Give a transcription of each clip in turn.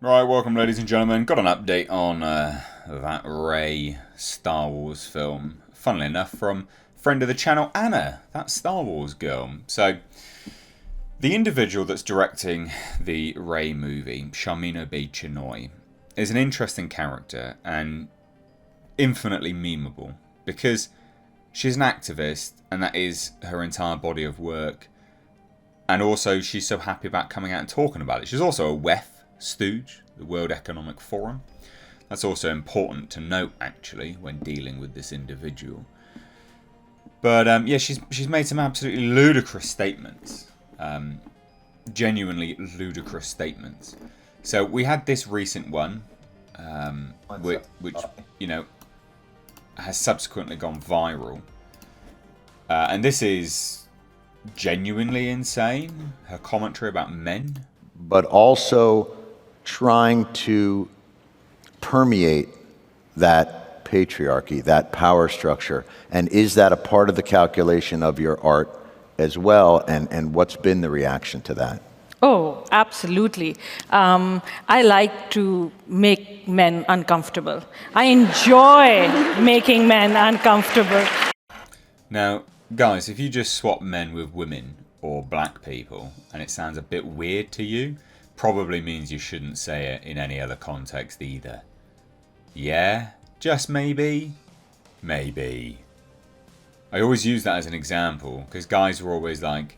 Right, welcome ladies and gentlemen. Got an update on that REY Star Wars film. Funnily enough, from friend of the channel, Anna, that Star Wars girl. So, the individual that's directing the REY movie, Sharmina B. Chinoy, is an interesting character and infinitely memeable because she's an activist and that is her entire body of work. And also, she's so happy about coming out and talking about it. She's also a WEF stooge, the World Economic Forum. That's also important to note, actually, when dealing with this individual. But yeah, she's made some absolutely ludicrous statements, genuinely ludicrous statements. So we had this recent one, which you know has subsequently gone viral, and this is genuinely insane. Her commentary about men, but also trying to permeate that patriarchy, that power structure. And is that a part of the calculation of your art as well? And what's been the reaction to that? Oh, absolutely. I like to make men uncomfortable. I enjoy making men uncomfortable. Now, guys, if you just swap men with women or black people and it sounds a bit weird to you, probably means you shouldn't say it in any other context either. Yeah? Just maybe? Maybe. I always use that as an example because guys are always like,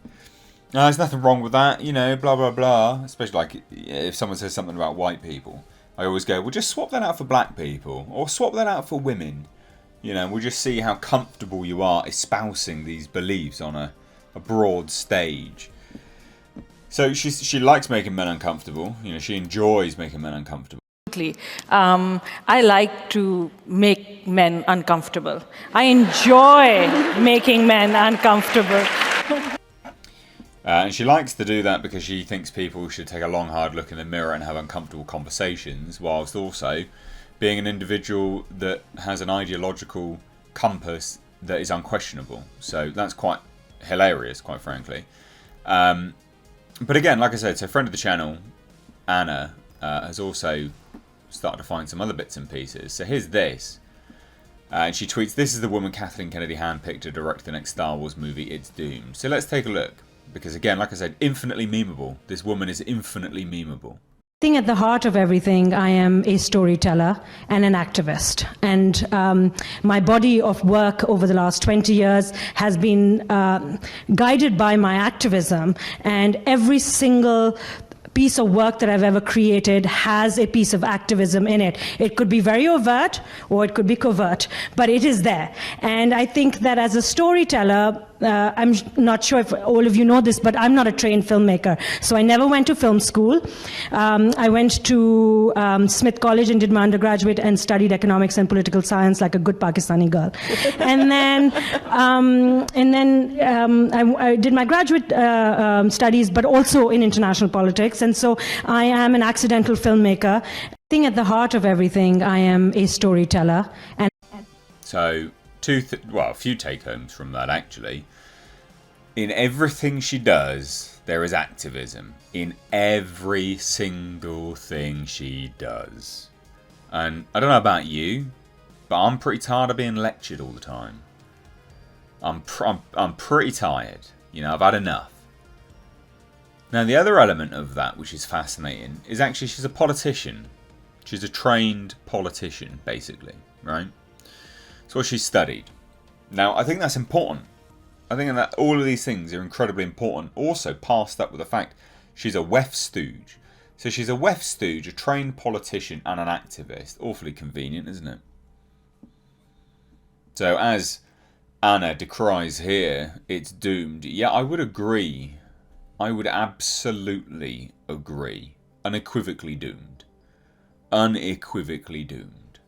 no, there's nothing wrong with that, you know, blah, blah, blah. Especially like if someone says something about white people. I always go, well, just swap that out for black people or swap that out for women. You know, we'll just see how comfortable you are espousing these beliefs on a broad stage. So she likes making men uncomfortable. You know, she enjoys making men uncomfortable. I like to make men uncomfortable. I enjoy making men uncomfortable. And she likes to do that because she thinks people should take a long, hard look in the mirror and have uncomfortable conversations, whilst also being an individual that has an ideological compass that is unquestionable. So that's quite hilarious, quite frankly. But again, like I said, so friend of the channel, Anna, has also started to find some other bits and pieces. So here's this. And she tweets, "This is the woman Kathleen Kennedy handpicked to direct the next Star Wars movie, It's Doomed." So let's take a look. Because again, like I said, infinitely memeable. This woman is infinitely memeable. I think at the heart of everything, I am a storyteller and an activist. And my body of work over the last 20 years has been guided by my activism. And every single piece of work that I've ever created has a piece of activism in it. It could be very overt or it could be covert, but it is there. And I think that as a storyteller, I'm not sure if all of you know this, but I'm not a trained filmmaker. So I never went to film school. I went to Smith College and did my undergraduate and studied economics and political science like a good Pakistani girl. And then I did my graduate studies, but also in international politics. And so I am an accidental filmmaker. I think at the heart of everything, I am a storyteller. And so a few take-homes from that, actually. In everything she does, there is activism. In every single thing she does. And I don't know about you, but I'm pretty tired of being lectured all the time. I'm pretty tired. You know, I've had enough. Now, the other element of that, which is fascinating, is actually she's a politician. She's a trained politician, basically, right? That's what she studied. Now, I think that's important. I think that all of these things are incredibly important. Also, passed up with the fact she's a WEF stooge. So she's a WEF stooge, a trained politician and an activist. Awfully convenient, isn't it? So as Anna decries here, it's doomed. Yeah, I would agree. I would absolutely agree. Unequivocally doomed. Unequivocally doomed.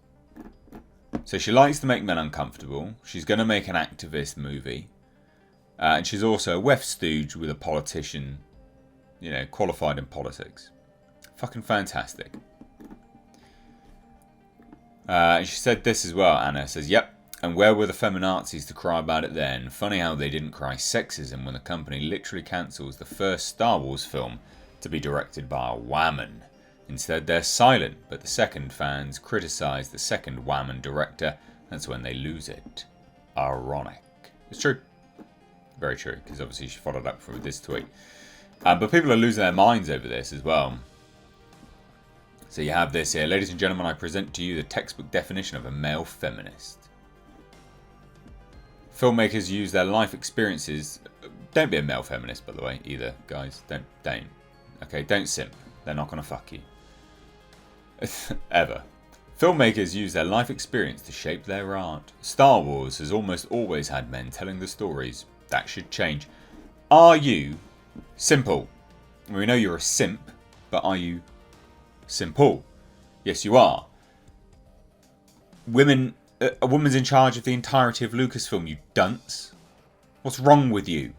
So she likes to make men uncomfortable. She's going to make an activist movie. And she's also a WEF stooge with a politician, you know, qualified in politics. Fucking fantastic. She said this as well, Anna says, "Yep, and where were the feminazis to cry about it then? Funny how they didn't cry sexism when the company literally cancels the first Star Wars film to be directed by a woman. Instead, they're silent, but the second fans criticise the second Whammon director. That's when they lose it. Ironic. It's true. Very true, because obviously she followed up with this tweet. But people are losing their minds over this as well. So you have this here. Ladies and gentlemen, I present to you the textbook definition of a male feminist. Filmmakers use their life experiences. Don't be a male feminist, by the way, either, guys. Don't. Okay, don't simp. They're not going to fuck you. Ever. Filmmakers use their life experience to shape their art. Star Wars has almost always had men telling the stories. That should change. Are you simple? We know you're a simp, but are you simple? Yes, you are. A woman's in charge of the entirety of Lucasfilm, you dunce. What's wrong with you?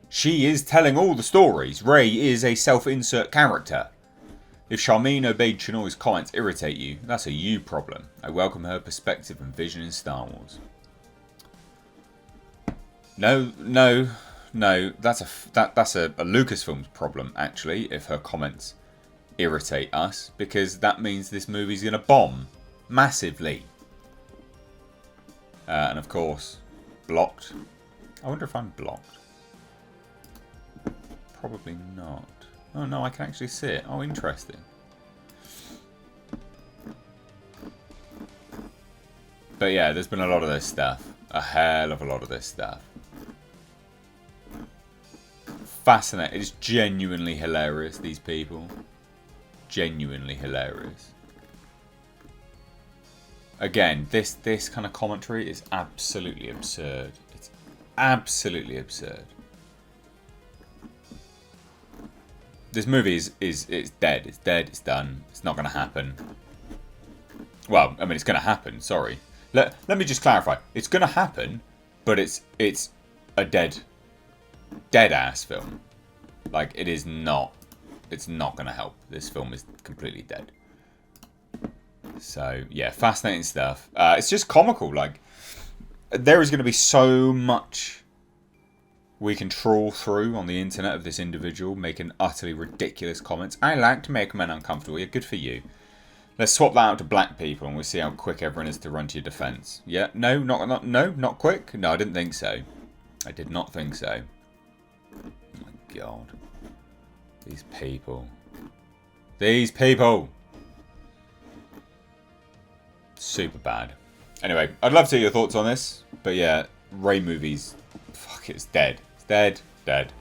She is telling all the stories. Rey is a self-insert character. If Charmin obeyed Chinoy's comments irritate you, that's a you problem. I welcome her perspective and vision in Star Wars. No. That's a Lucasfilm's problem, actually, if her comments irritate us, because that means this movie's going to bomb massively. And of course, blocked. I wonder if I'm blocked. Probably not. Oh no, I can actually see it. Oh, interesting. But yeah, there's been a lot of this stuff. A hell of a lot of this stuff. Fascinating. It's genuinely hilarious, these people. Genuinely hilarious. Again, this kind of commentary is absolutely absurd. It's absolutely absurd. This movie is dead. It's dead. It's done. It's not going to happen. Well, I mean, it's going to happen. Sorry. Let me just clarify. It's going to happen, but it's a dead ass film. Like, it is not. It's not going to help. This film is completely dead. So yeah, fascinating stuff. It's just comical. Like, there is going to be so much we can trawl through on the internet of this individual making utterly ridiculous comments. I like to make men uncomfortable. Yeah, good for you. Let's swap that out to black people and we'll see how quick everyone is to run to your defense. Yeah, no, not quick. No, I didn't think so. I did not think so. Oh my god. These people. These people. Super bad. Anyway, I'd love to hear your thoughts on this. But yeah, Rey movies, fuck, it's dead. It's dead.